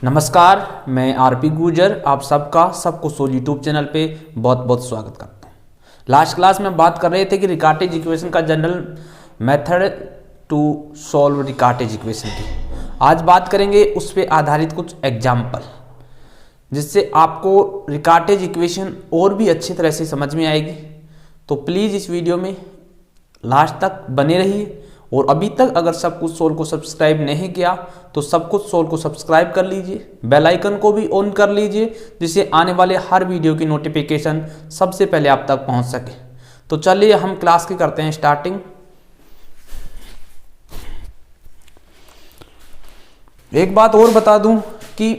नमस्कार, मैं आरपी गुर्जर आप सबका सबको सोल यूट्यूब चैनल पे बहुत बहुत स्वागत करता हूँ। लास्ट क्लास में बात कर रहे थे कि रिकार्टेज इक्वेशन का general method to solve Riccati's equation की। आज बात करेंगे उस पर आधारित कुछ एग्जाम्पल, जिससे आपको रिकार्टेज इक्वेशन और भी अच्छी तरह से समझ में आएगी। तो प्लीज़ इस वीडियो में लास्ट तक बने रहिए। और अभी तक अगर सब कुछ सोल को सब्सक्राइब नहीं किया तो सब कुछ सोल को सब्सक्राइब कर लीजिए, बेल आइकन को भी ऑन कर लीजिए, जिससे आने वाले हर वीडियो की नोटिफिकेशन सबसे पहले आप तक पहुंच सके। तो चलिए हम क्लास की करते हैं स्टार्टिंग। एक बात और बता दूं कि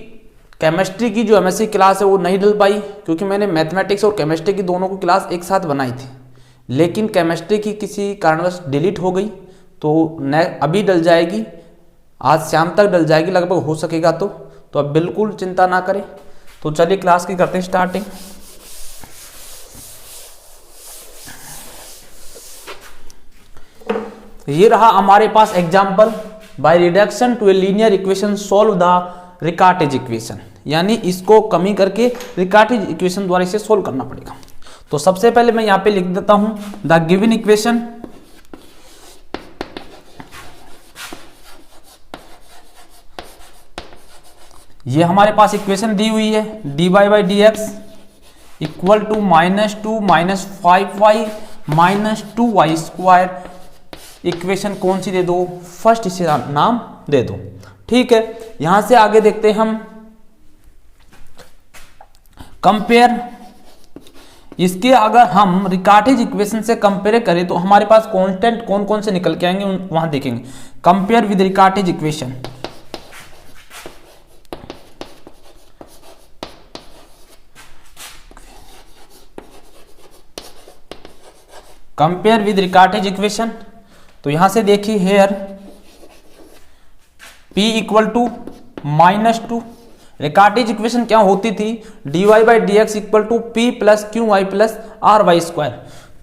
केमिस्ट्री की जो एमएससी क्लास है वो नहीं डल पाई, क्योंकि मैंने मैथमेटिक्स और केमिस्ट्री की दोनों की क्लास एक साथ बनाई थी, लेकिन केमिस्ट्री की किसी कारणवश डिलीट हो गई। तो अभी डल जाएगी, आज शाम तक डल जाएगी लगभग, हो सकेगा तो अब बिल्कुल चिंता ना करें। तो चलिए क्लास की करते हैं स्टार्टिंग। ये रहा हमारे पास example, by reduction to a linear equation solve the Riccati's equation, यानी इसको कमी करके रिकार्टेज इक्वेशन द्वारा इसे सोल्व करना पड़ेगा। तो सबसे पहले मैं यहां पे लिख देता हूं द गिवन इक्वेशन। ये हमारे पास इक्वेशन दी हुई है, dy by d x equal to -2 - 5y - 2y square. Equation कौन सी दे दो? फर्स्ट इसे नाम दे दो। ठीक है, यहां से आगे देखते हैं हम कंपेयर। इसके अगर हम रिकार्टेज इक्वेशन से कंपेयर करें तो हमारे पास कांस्टेंट कौन कौन से निकल के आएंगे वहां देखेंगे। Compare with Riccati's equation. Compare with Riccati's equation, तो यहां से देखिए here p equal to -2। Riccati's equation क्या होती थी? dy by d x equal to p plus q y plus r y square.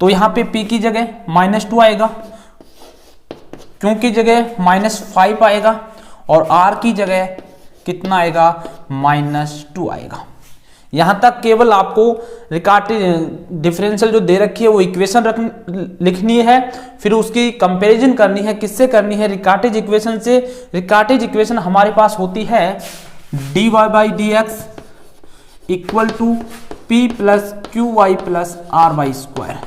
तो यहां पे p की जगह -2 आएगा, q की जगह -5 आएगा और r की जगह कितना आएगा? -2 आएगा। यहां तक केवल आपको रिकार्टेज डिफरेंशियल जो दे रखी है वो इक्वेशन लिखनी है, फिर उसकी कंपैरिजन करनी है। किससे करनी है? रिकार्टेज इक्वेशन से। रिकार्टेज इक्वेशन हमारे पास होती है dy by d x equal to p plus q y plus r y square.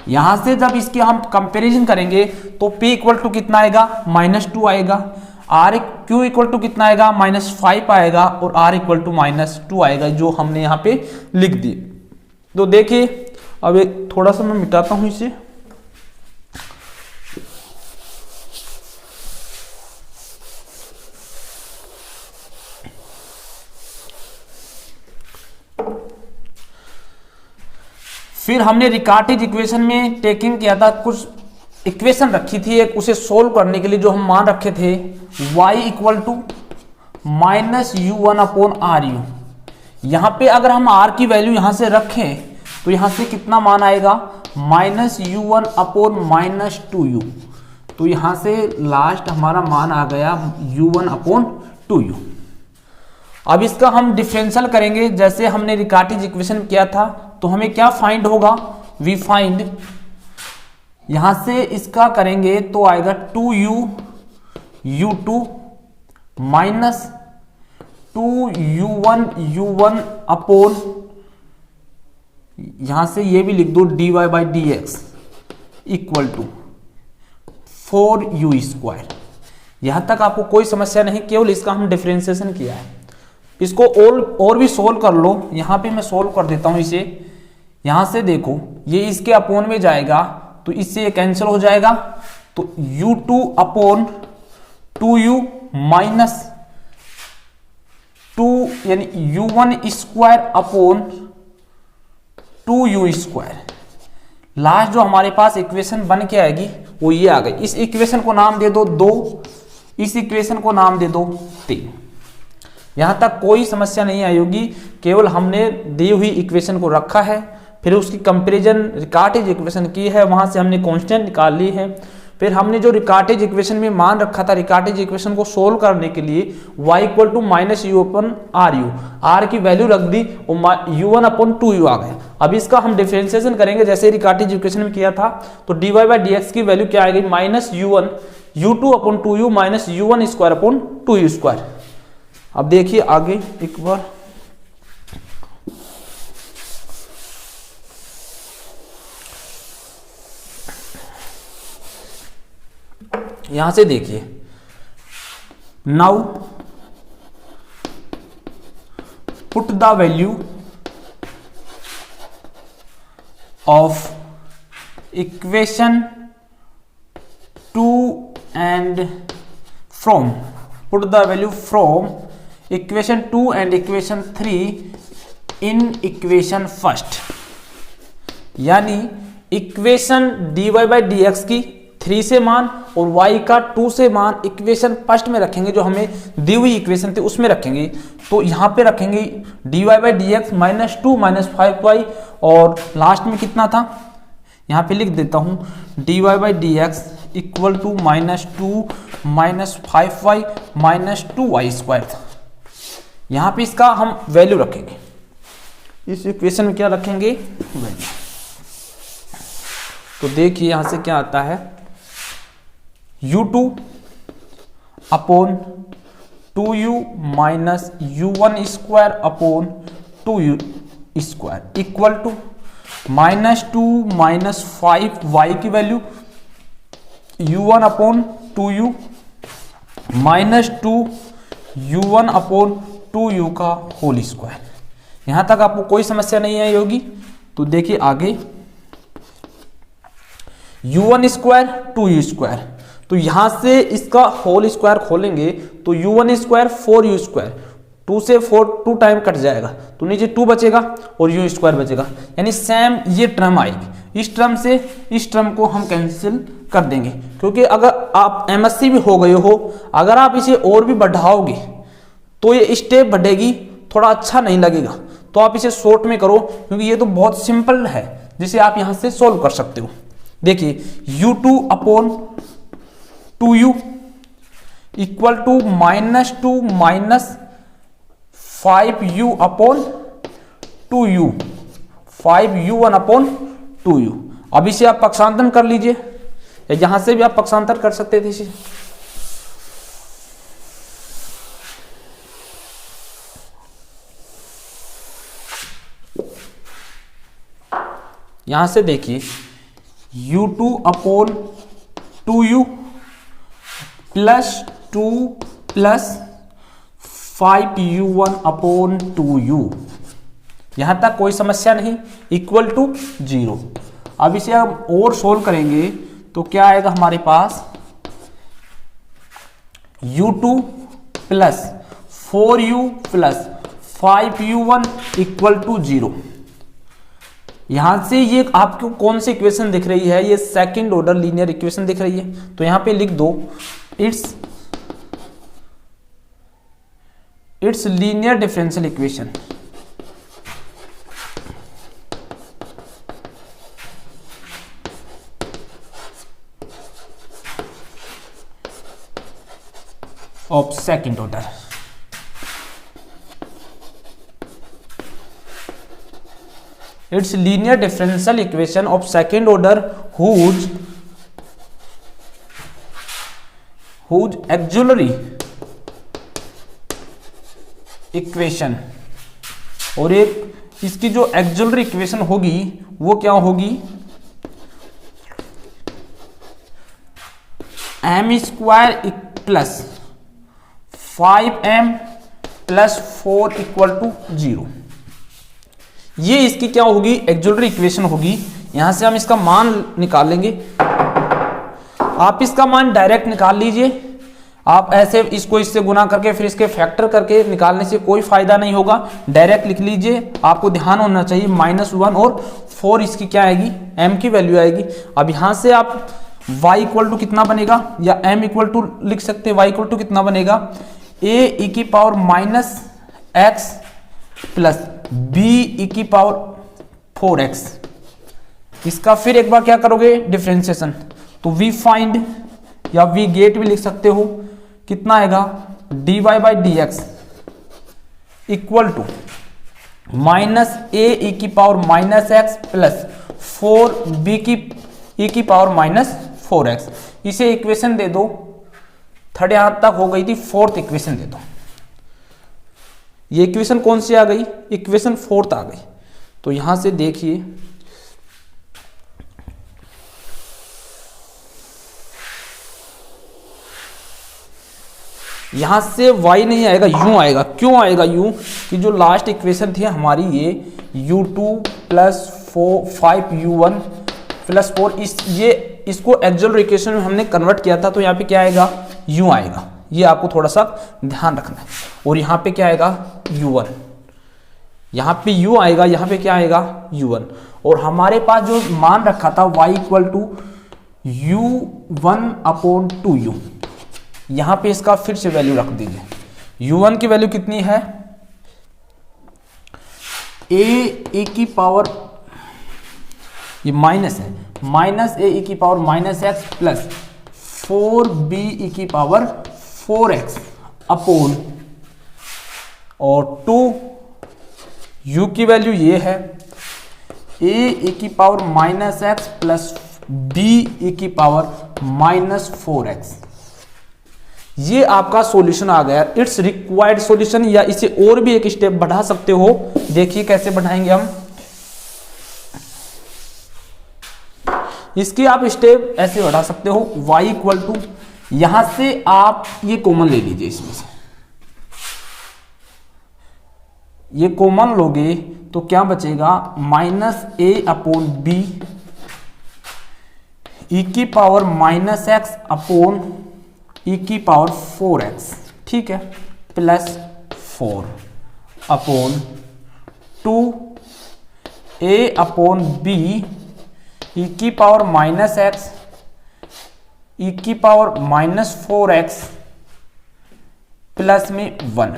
यहां से जब इसकी हम कंपैरिजन करेंगे तो p इक्वल टू कितना आएगा? -2 आएगा। क्यू इक्वल टू कितना आएगा? -5 आएगा और r इक्वल टू -2 आएगा, जो हमने यहाँ पे लिख दिए। तो देखिए, अब एक थोड़ा सा मैं मिटाता हूं इसे। फिर हमने रिकार्टेज इक्वेशन में टेकिंग किया था, कुछ इक्वेशन रखी थी एक, उसे सोल्व करने के लिए जो हम मान रखे थे y equal to -u1 upon r u. यहां पे अगर हम r की वैल्यू यहां से रखें तो यहां से कितना मान आएगा? -u1 upon -2u। तो यहां से लास्ट हमारा मान आ गया u1 अपॉन 2u। अब इसका हम डिफरेंशियल करेंगे जैसे हमने रिकार्टेज इक्वेशन किया था, तो हमें क्या फाइंड होगा? वी फाइंड, यहां से इसका करेंगे तो आएगा 2u u2 minus 2u1 u1 upon, यहां से ये भी लिख दो dy by d x equal to 4u square. यहां तक आपको कोई समस्या नहीं, केवल इसका हम डिफरेंशिएशन किया है। इसको और भी सोल्व कर लो। यहां पे मैं सोल्व कर देता हूं इसे। यहां से देखो, ये इसके अपॉन में जाएगा तो इससे ये कैंसिल हो जाएगा। तो u2 अपॉन 2u माइनस 2 यानी u1 square upon 2u square. Last जो हमारे पास इक्वेशन बन के आएगी वो ये आ गई। इस इक्वेशन को नाम दे दो 2, इस इक्वेशन को नाम दे दो 3। यहां तक कोई समस्या नहीं आई होगी, केवल हमने दी हुई इक्वेशन को रखा है, फिर उसकी कंपैरिजन रिकार्टेज इक्वेशन की है, वहां से हमने कांस्टेंट निकाल ली है, फिर हमने जो रिकार्टेज इक्वेशन में मान रखा था, रिकार्टेज इक्वेशन को सोल्व करने के लिए y equal to minus u upon r u, r की वैल्यू रख दी और u1 अपॉन 2u आ गया। अब इसका हम डिफरेंशिएशन करेंगे जैसे रिकार्टेज इक्वेशन में किया था, तो dy बाई डी एक्स की वैल्यू क्या आएगी, minus u1 u2 upon 2u minus u1 square upon 2u square. अब देखिए आगे एक बार, यहां से देखिए, now put the value of equation 2 and from, put the value from equation 2 and equation 3 in equation first, यानी equation dy by d x की 3 से मान और y का 2 से मान इक्वेशन फर्स्ट में रखेंगे, जो हमें दी हुई इक्वेशन थी उसमें रखेंगे। तो यहाँ पे रखेंगे dy by d x minus 2 minus 5y, और लास्ट में कितना था, यहाँ पे लिख देता हूँ dy by d x equal to minus 2 minus 5y minus 2y square था। यहाँ पे इसका हम वैल्यू रखेंगे, इस इक्वेशन में क्या रखेंगे, वैल्यू। तो देखिए यहाँ से क्या आता है, u2 upon 2u minus u1 square upon 2u square equal to minus 2 minus 5y की value u1 upon 2u minus 2 u1 upon 2u का होल स्क्वायर। यहां तक आपको कोई समस्या नहीं आई होगी। तो देखिए आगे, u1 स्क्वायर 2u स्क्वायर, तो यहां से इसका होल स्क्वायर खोलेंगे तो u1 स्क्वायर 4u स्क्वायर, 2 से 4 2 टाइम कट जाएगा तो नीचे 2 बचेगा और u स्क्वायर बचेगा, यानी सेम ये टर्म आएगी। इस टर्म से इस टर्म को हम कैंसिल कर देंगे, क्योंकि अगर आप एमएससी भी हो गए हो, अगर आप इसे और भी बढ़ाओगे तो ये स्टेप बढ़ेगी, थोड़ा अच्छा नहीं लगेगा। तो आप इसे शॉर्ट में करो, क्योंकि ये तो बहुत सिंपल है जिसे आप यहां से सोल्व कर सकते हो। देखिए u2 upon 2u equal to minus 2 minus 5u upon 2u, 5u1 upon 2u। अब इसे आप पक्षांतर कर लीजिए, या यहां से भी आप पक्षांतर कर सकते थे इसे। यहां से देखिए u2 upon 2u plus 2 plus 5u1 upon 2u, यहां तक कोई समस्या नहीं, इक्वल टू 0। अब इसे हम और सोल्व करेंगे तो क्या आएगा हमारे पास, u2 plus 4u plus 5u1 equal to 0। यहां से ये आपको कौन सी इक्वेशन दिख रही है, ये सेकंड ऑर्डर लीनियर इक्वेशन दिख रही है। तो यहां पे लिख दो it's linear differential equation. Of second order. Its linear differential equation of second order whose auxiliary equation, और एक इसकी जो auxiliary इक्वेशन होगी वो क्या होगी, m square plus 5m plus 4 equal to 0। ये इसकी क्या होगी, ऑक्सिलरी इक्वेशन होगी। यहां से हम इसका मान निकालेंगे, आप इसका मान डायरेक्ट निकाल लीजिए। आप ऐसे इसको इससे गुना करके फिर इसके फैक्टर करके निकालने से कोई फायदा नहीं होगा, डायरेक्ट लिख लीजिए। आपको ध्यान होना चाहिए -1 और 4 इसकी क्या आएगी, m की वैल्यू आएगी। अब यहां से आप y इक्वल टू कितना बनेगा, या m इक्वल टू लिख सकते हैं, y इक्वल टू कितना बनेगा, a e की power minus x plus b e की पावर 4x। इसका फिर एक बार क्या करोगे, डिफरेंशिएशन, तो वी फाइंड या वी गेट भी लिख सकते हो, कितना आएगा dy by d x equal to minus a e की power minus x plus 4b की ई की पावर माइनस 4x। इसे इक्वेशन दे दो, थर्ड यहां तक हो गई थी, फोर्थ इक्वेशन दे दो। ये इक्वेशन कौन सी आ गई, इक्वेशन फोर्थ आ गई। तो यहां से देखिए यहां से y नहीं आएगा, u आएगा। क्यों आएगा u? कि जो लास्ट इक्वेशन थी हमारी ये u2 प्लस 5u1 प्लस 4, इसको एक्चुअल इक्वेशन में हमने कन्वर्ट किया था, तो यहाँ पे क्या आएगा u आएगा। ये आपको थोड़ा सा ध्यान रखना है। और यहाँ पे क्या आएगा u1, यहाँ पे u आएगा, यहाँ पे क्या आएगा u1। और हमारे पास जो मान रखा था y equal to u1 upon 2u, यहां पे इसका फिर से वैल्यू रख दीजिए। u1 की वैल्यू कितनी है, ए की पावर, ये माइनस है, माइनस ए की power minus x plus 4b ई की पावर 4x अपॉन, और 2 u की वैल्यू ये है ए की power minus x plus b ई की पावर माइनस 4x। ये आपका सॉल्यूशन आ गया, इट्स रिक्वायर्ड सॉल्यूशन। या इसे और भी एक स्टेप बढ़ा सकते हो, देखिए कैसे बढ़ाएंगे हम। इसकी आप स्टेप ऐसे बढ़ा सकते हो, y इक्वल टू, यहां से आप ये कॉमन ले लीजिए, इसमें से ये कॉमन लोगे तो क्या बचेगा माइनस ए अपॉन बी ई की पावर माइनस एक्स अपॉन ई की पावर 4x, ठीक है, plus 4 upon 2a upon b ई की पावर माइनस एक्स ई की पावर माइनस 4x प्लस में 1।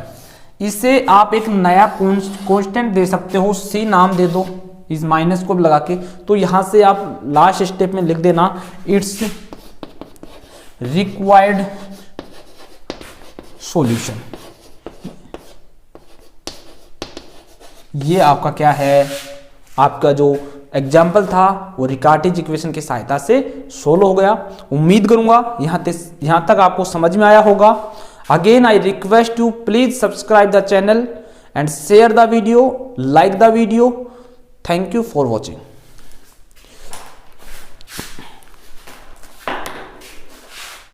इसे आप एक नया कांस्टेंट दे सकते हो, c नाम दे दो इस माइनस को लगा के। तो यहां से आप लास्ट स्टेप में लिख देना इट्स रिक्वायर्ड सॉल्यूशन। ये आपका क्या है, आपका जो एग्जाम्पल था वो रिकार्टीज इक्वेशन की सहायता से सोल्व हो गया। उम्मीद करूंगा यहां तक आपको समझ में आया होगा। Again I request you please subscribe the channel and share the video, like the video. Thank you for watching.